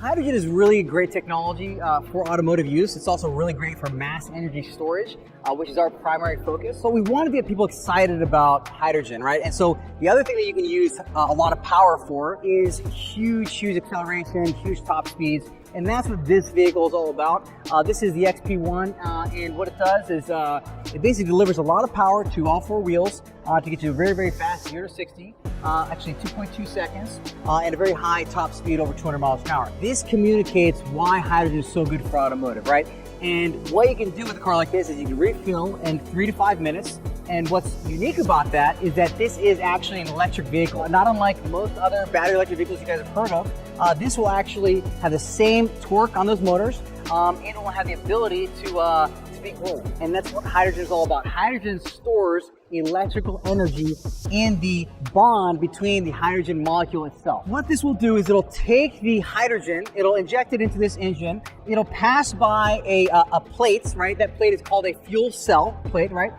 Hydrogen is really a great technology for automotive use. It's also really great for mass energy storage, which is our primary focus. So we want to get people excited about hydrogen, right? And so the other thing that you can use a lot of power for is huge acceleration, huge top speeds. And that's what this vehicle is all about. This is the XP1, and what it does is it basically delivers a lot of power to all four wheels to get you very, very fast, 0 to 60, actually 2.2 seconds, and a very high top speed over 200 miles an hour. This communicates why hydrogen is so good for automotive, right? And what you can do with a car like this is you can refill in 3 to 5 minutes. And what's unique about that is that this is actually an electric vehicle. Not unlike most other battery electric vehicles you guys have heard of, this will actually have the same torque on those motors. It will have the ability to be cooled. And that's what hydrogen is all about. Hydrogen stores electrical energy in the bond between the hydrogen molecule itself. What this will do is it'll take the hydrogen, it'll inject it into this engine, it'll pass by a plate, right? That plate is called a fuel cell plate, right?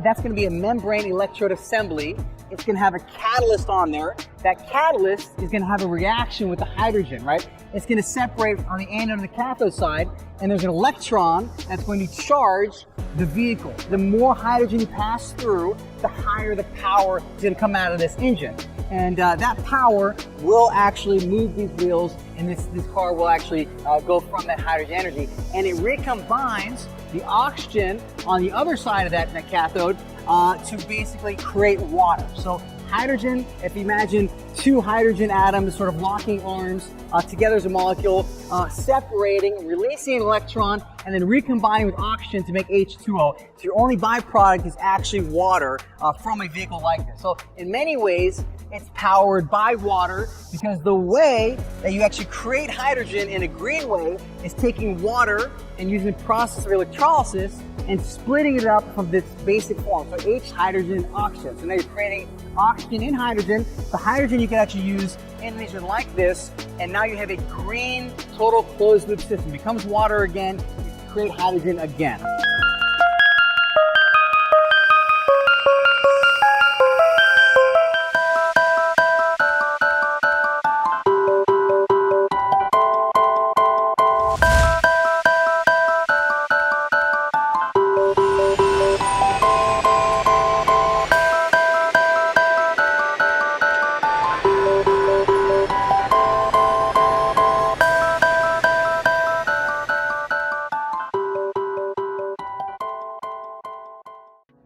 That's going to be a membrane electrode assembly. It's going to have a catalyst on there. That catalyst is going to have a reaction with the hydrogen, right? It's going to separate on the anode and the cathode side, and there's an electron that's going to charge the vehicle. The more hydrogen you pass through, the higher the power is going to come out of this engine. And that power will actually move these wheels, and this car will actually go from that hydrogen energy. And it recombines the oxygen on the other side of that cathode to basically create water. So hydrogen, if you imagine two hydrogen atoms sort of locking arms together as a molecule, separating, releasing an electron, and then recombining with oxygen to make H2O. So your only byproduct is actually water from a vehicle like this. So in many ways, it's powered by water, because the way that you actually create hydrogen in a green way is taking water and using the process of electrolysis and splitting it up from this basic form. So H, hydrogen, oxygen. So now you're creating oxygen in hydrogen. The hydrogen you can actually use in an engine like this, and now you have a green, total closed loop system. It becomes water again, you create hydrogen again.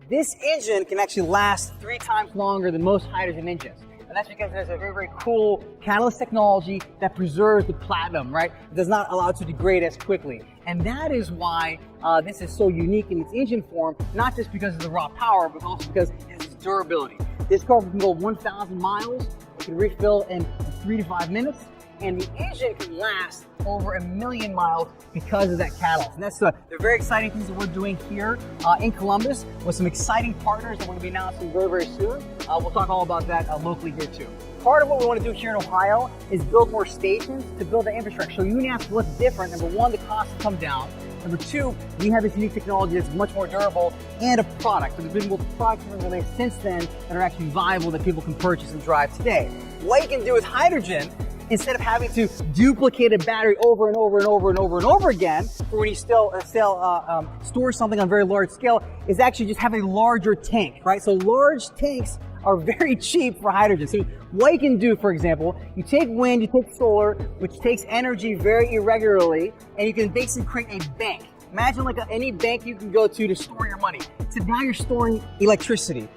This engine can actually last 3 times longer than most hydrogen engines. And that's because there's a very, very cool catalyst technology that preserves the platinum, right? It does not allow it to degrade as quickly. And that is why this is so unique in its engine form, not just because of the raw power, but also because it has its durability. This car can go 1,000 miles, it can refill in 3 to 5 minutes, and the engine can last over 1 million miles because of that catalyst. And that's the very exciting things that we're doing here in Columbus with some exciting partners that we're going to be announcing very, very soon. We'll talk all about that locally here too. Part of what we want to do here in Ohio is build more stations to build the infrastructure. So you can ask what's different. Number one, the costs come down. Number two, we have this unique technology that's much more durable, and a product. So there's been multiple products that have been released since then that are actually viable that people can purchase and drive today. What you can do with hydrogen, instead of having to duplicate a battery over and over and over and over and over again, for when you still store something on a very large scale, is actually just have a larger tank, right? So large tanks are very cheap for hydrogen. So what you can do, for example, you take wind, you take solar, which takes energy very irregularly, and you can basically create a bank. Imagine like any bank you can go to store your money. So now you're storing electricity.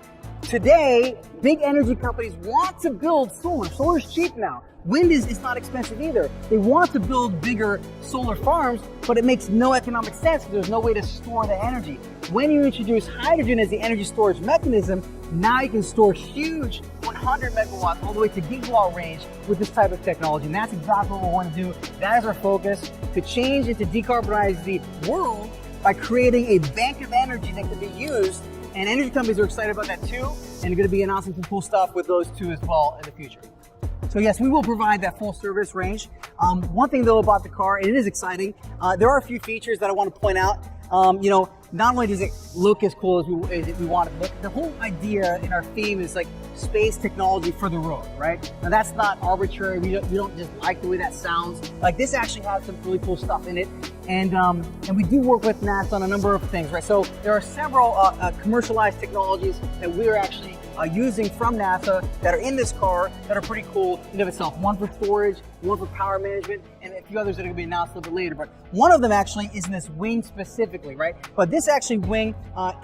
Today, big energy companies want to build solar. Solar is cheap now. Wind is not expensive either. They want to build bigger solar farms, but it makes no economic sense because there's no way to store the energy. When you introduce hydrogen as the energy storage mechanism, now you can store huge 100 megawatts all the way to gigawatt range with this type of technology. And that's exactly what we want to do. That is our focus, to change and to decarbonize the world by creating a bank of energy that can be used. And energy companies are excited about that too, and they're going to be announcing some cool stuff with those two as well in the future. So yes, we will provide that full service range. One thing though about the car, and it is exciting, there are a few features that I want to point out. You know, not only does it look as cool as we want it, but the whole idea in our theme is like space technology for the road, right? Now that's not arbitrary. We don't just like the way that sounds. Like this actually has some really cool stuff in it. And we do work with NASA on a number of things, right? So there are several commercialized technologies that we're actually using from NASA that are in this car that are pretty cool in and of itself. One for storage, one for power management, and a few others that are going to be announced a little bit later. But one of them actually is in this wing specifically, right? But this actually wing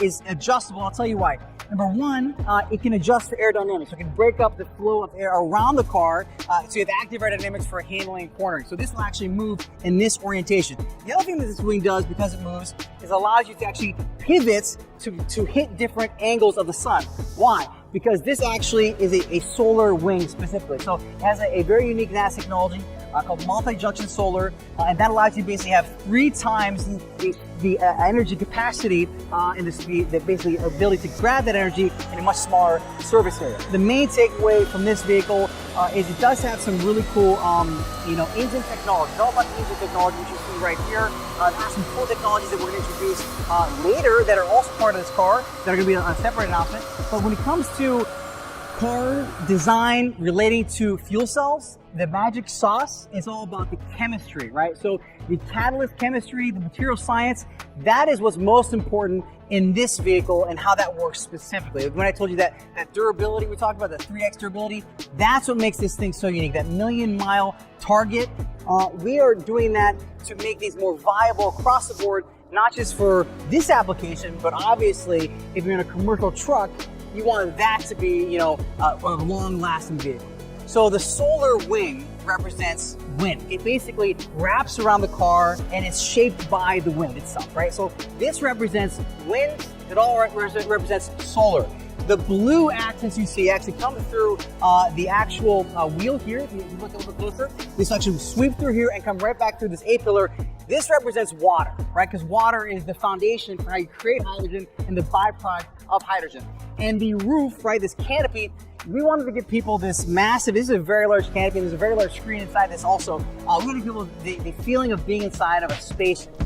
is adjustable. I'll tell you why. Number one, it can adjust for aerodynamics. So it can break up the flow of air around the car. So you have active aerodynamics for handling and cornering. So this will actually move in this orientation. The other thing that this wing does, because it moves, is allows you to actually pivot to hit different angles of the sun. Why? Because this actually is a solar wing specifically. So it has a very unique NASA technology called multi-junction solar, and that allows you to basically have 3 times the energy capacity and the speed, that basically ability to grab that energy in a much smaller surface area. The main takeaway from this vehicle is it does have some really cool, engine technology. It's all about the engine technology, which you see right here. There are some cool technologies that we're going to introduce later that are also part of this car that are going to be a separate announcement. But when it comes to car design relating to fuel cells, the magic sauce is all about the chemistry, right? So the catalyst chemistry, the material science, that is what's most important in this vehicle and how that works specifically. When I told you that durability, we talked about the 3x durability, that's what makes this thing so unique. That 1,000,000-mile target, we are doing that to make these more viable across the board, not just for this application, but obviously if you're in a commercial truck, you want that to be, a long-lasting vehicle. So the solar wing represents wind. It basically wraps around the car and it's shaped by the wind itself, right? So this represents wind, it all represents solar. The blue accents you see actually come through the actual wheel here. If you look a little bit closer, this actually sweep through here and come right back through this A-pillar. This represents water, right? Because water is the foundation for how you create hydrogen and the byproduct of hydrogen. And the roof, right, this canopy, we wanted to give people this massive, this is a very large canopy, there's a very large screen inside this also. We want to give people the feeling of being inside of a spaceship.